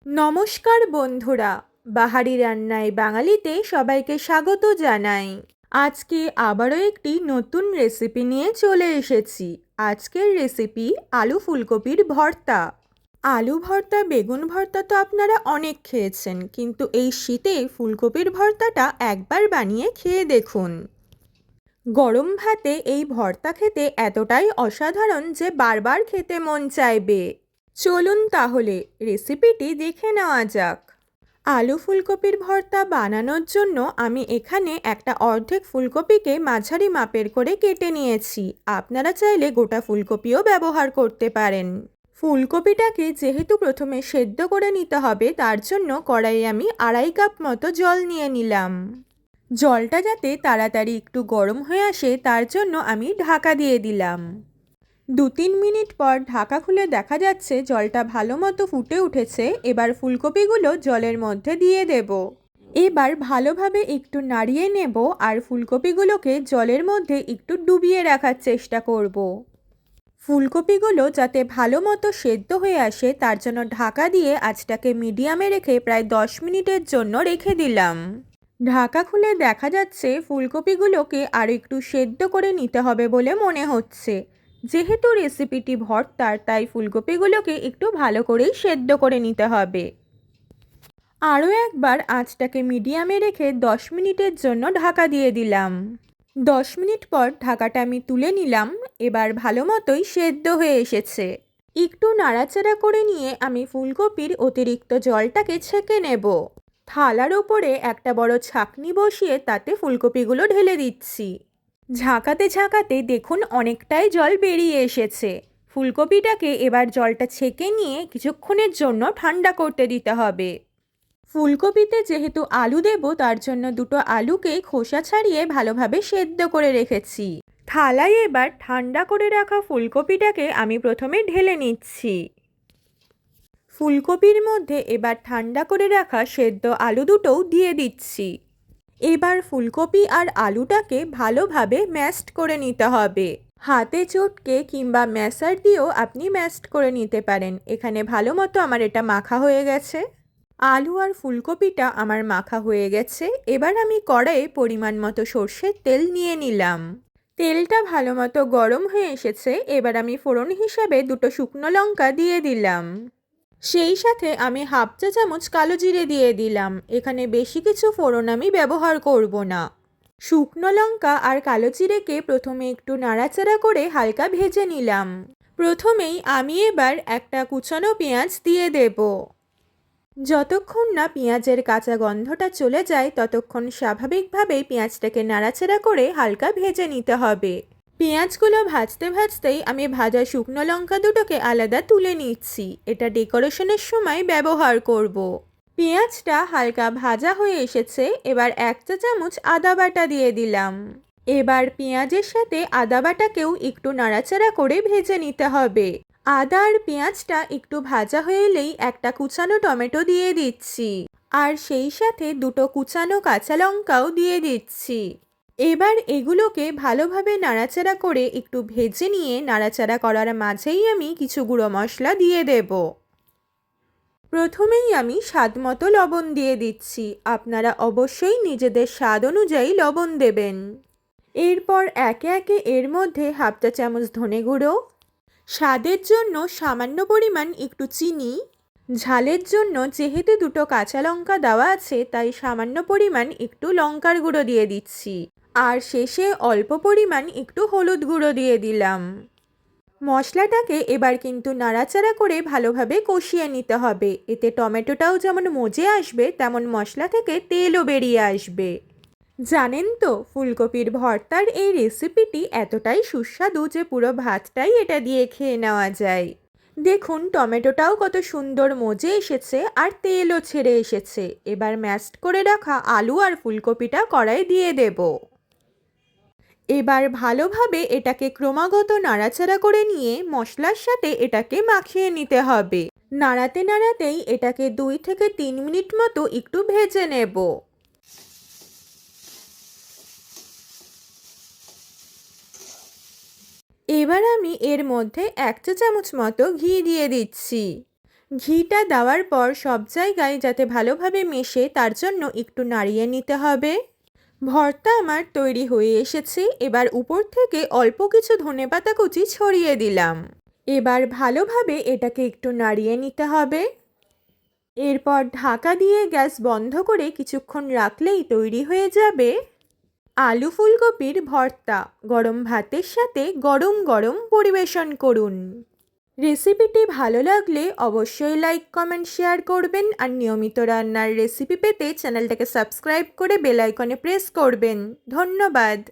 নমস্কার বন্ধুরা, বাহারি রান্নায় বাঙালিতে সবাইকে স্বাগত জানাই। আজকে আবারও একটি নতুন রেসিপি নিয়ে চলে এসেছি। আজকের রেসিপি আলু ফুলকপির ভর্তা। আলু ভর্তা, বেগুন ভর্তা তো আপনারা অনেক খেয়েছেন, কিন্তু এই শীতে ফুলকপির ভর্তাটা একবার বানিয়ে খেয়ে দেখুন। গরম ভাতে এই ভর্তা খেতে এতটাই অসাধারণ যে বারবার খেতে মন চাইবে। চলুন তাহলে রেসিপিটি দেখে নেওয়া যাক। আলু ফুলকপির ভর্তা বানানোর জন্য আমি এখানে একটা অর্ধেক ফুলকপিকে মাঝারি মাপের করে কেটে নিয়েছি। আপনারা চাইলে গোটা ফুলকপিও ব্যবহার করতে পারেন। ফুলকপিটাকে যেহেতু প্রথমে সেদ্ধ করে নিতে হবে, তার জন্য কড়াইয়ে আমি 2.5 কাপ মতো জল নিয়ে নিলাম। জলটা যাতে তাড়াতাড়ি একটু গরম হয়ে আসে তার জন্য আমি ঢাকা দিয়ে দিলাম। 2-3 মিনিট পর ঢাকা খুলে দেখা যাচ্ছে জলটা ভালো মতো ফুটে উঠেছে। এবার ফুলকপিগুলো জলের মধ্যে দিয়ে দেব। এবার ভালোভাবে একটু নাড়িয়ে নেব আর ফুলকপিগুলোকে জলের মধ্যে একটু ডুবিয়ে রাখার চেষ্টা করব। ফুলকপিগুলো যাতে ভালো মতো সেদ্ধ হয়ে আসে তার জন্য ঢাকা দিয়ে আঁচটাকে মিডিয়ামে রেখে প্রায় 10 মিনিটের জন্য রেখে দিলাম। ঢাকা খুলে দেখা যাচ্ছে ফুলকপিগুলোকে আর একটু সেদ্ধ করে নিতে হবে বলে মনে হচ্ছে। যেহেতু রেসিপিটি ভর্তার, তাই ফুলকপিগুলোকে একটু ভালো করেই সেদ্ধ করে নিতে হবে। আরও একবার আঁচটাকে মিডিয়ামে রেখে 10 মিনিটের জন্য ঢাকা দিয়ে দিলাম। 10 মিনিট পর ঢাকাটা আমি তুলে নিলাম। এবার ভালো মতোই সেদ্ধ হয়ে এসেছে। একটু নাড়াচাড়া করে নিয়ে আমি ফুলকপির অতিরিক্ত জলটাকে ছেঁকে নেব। থালার ওপরে একটা বড় ছাঁকনি বসিয়ে তাতে ফুলকপিগুলো ঢেলে দিচ্ছি। ঝাঁকাতে ঝাঁকাতে দেখুন অনেকটাই জল বেরিয়ে এসেছে। ফুলকপিটাকে এবার জলটা ছেঁকে নিয়ে কিছুক্ষণের জন্য ঠান্ডা করতে দিতে হবে। ফুলকপিতে যেহেতু আলু দেব, তার জন্য দুটো আলুকে খোসা ছাড়িয়ে ভালোভাবে সেদ্ধ করে রেখেছি। থালায় এবার ঠান্ডা করে রাখা ফুলকপিটাকে আমি প্রথমে ঢেলে নিচ্ছি। ফুলকপির মধ্যে এবার ঠান্ডা করে রাখা সেদ্ধ আলু দুটোও দিয়ে দিচ্ছি। এবার ফুলকপি আর আলুটাকে ভালোভাবে ম্যাশড করে নিতে হবে। হাতে চটকে কিংবা ম্যাশার দিয়েও আপনি ম্যাশড করে নিতে পারেন। এখানে ভালো মতো আমার এটা মাখা হয়ে গেছে। আলু আর ফুলকপিটা আমার মাখা হয়ে গেছে। এবার আমি কড়াইয়ে পরিমাণ মতো সর্ষের তেল নিয়ে নিলাম। তেলটা ভালো মতো গরম হয়ে এসেছে। এবার আমি ফোড়ন হিসাবে দুটো শুকনো লঙ্কা দিয়ে দিলাম। সেই সাথে আমি 1/2 চা চামচ কালো জিরে দিয়ে দিলাম। এখানে বেশি কিছু ফোড়ন আমি ব্যবহার করব না। শুকনো লঙ্কা আর কালো জিরেকে প্রথমে একটু নাড়াচাড়া করে হালকা ভেজে নিলাম। প্রথমেই আমি এবার একটা কুচানো পেঁয়াজ দিয়ে দেব। যতক্ষণ না পেঁয়াজের কাঁচা গন্ধটা চলে যায় ততক্ষণ স্বাভাবিকভাবেই পেঁয়াজটাকে নাড়াচাড়া করে হালকা ভেজে নিতে হবে। পেঁয়াজগুলো ভাজতে ভাজতেই আমি ভাজা শুকনো লঙ্কা দুটোকে আলাদা তুলে নিচ্ছি। এটা ডেকোরেশনের সময় ব্যবহার করব। পেঁয়াজটা হালকা ভাজা হয়ে এসেছে। এবার 1 চা চামচ আদা বাটা দিয়ে দিলাম। এবার পেঁয়াজের সাথে আদা বাটাকেও একটু নাড়াচাড়া করে ভেজে নিতে হবে। আদা আর পেঁয়াজটা একটু ভাজা হয়ে এলেই একটা কুচানো টমেটো দিয়ে দিচ্ছি। আর সেই সাথে দুটো কুচানো কাঁচা লঙ্কাও দিয়ে দিচ্ছি। এবার এগুলোকে ভালোভাবে নাড়াচাড়া করে একটু ভেজে নিয়ে নাড়াচাড়া করার মাঝেই আমি কিছু গুঁড়ো মশলা দিয়ে দেব। প্রথমেই আমি স্বাদ মতো লবণ দিয়ে দিচ্ছি। আপনারা অবশ্যই নিজেদের স্বাদ অনুযায়ী লবণ দেবেন। এরপর একে একে এর মধ্যে 1/2 চা চামচ ধনে গুঁড়ো, স্বাদের জন্য সামান্য পরিমাণ একটু চিনি, ঝালের জন্য যেহেতু দুটো কাঁচা লঙ্কা দেওয়া আছে তাই সামান্য পরিমাণ একটু লঙ্কার গুঁড়ো দিয়ে দিচ্ছি। আর শেষে অল্প পরিমাণ একটু হলুদ গুঁড়ো দিয়ে দিলাম। মশলাটাকে এবার কিন্তু নাড়াচাড়া করে ভালোভাবে কষিয়ে নিতে হবে। এতে টমেটোটাও যেমন মজে আসবে তেমন মশলা থেকে তেলও বেরিয়ে আসবে। জানেন তো, ফুলকপির ভর্তার এই রেসিপিটি এতটাই সুস্বাদু যে পুরো ভাতটাই এটা দিয়ে খেয়ে নেওয়া যায়। দেখুন টমেটোটাও কত সুন্দর মজে এসেছে আর তেলও ছেড়ে এসেছে। এবার ম্যাশড করে রাখা আলু আর ফুলকপিটা কড়াইয়ে দিয়ে দেব। এবার ভালোভাবে এটাকে ক্রমাগত নাড়াচাড়া করে নিয়ে মশলার সাথে এটাকে মাখিয়ে নিতে হবে। নাড়াতে নাড়াতেই এটাকে 2 থেকে 3 মিনিট মতো একটু ভেজে নেব। এবার আমি এর মধ্যে 1 চা চামচ মতো ঘি দিয়ে দিচ্ছি। ঘিটা দেওয়ার পর সব জায়গায় যাতে ভালোভাবে মেশে তার জন্য একটু নাড়িয়ে নিতে হবে। ভর্তা আমার তৈরি হয়ে এসেছে। এবার উপর থেকে অল্প কিছু ধনেপাতা কুচি ছড়িয়ে দিলাম। এবার ভালোভাবে এটাকে একটু নাড়িয়ে নিতে হবে। এরপর ঢাকা দিয়ে গ্যাস বন্ধ করে কিছুক্ষণ রাখলেই তৈরি হয়ে যাবে আলু ফুলকপির ভর্তা। গরম ভাতের সাথে গরম গরম পরিবেশন করুন। রেসিপিটি ভালো লাগলে অবশ্যই লাইক কমেন্ট শেয়ার করবেন আর নিয়মিত রান্নার রেসিপি পেতে চ্যানেলটাকে সাবস্ক্রাইব করে বেল আইকনে প্রেস করবেন। ধন্যবাদ।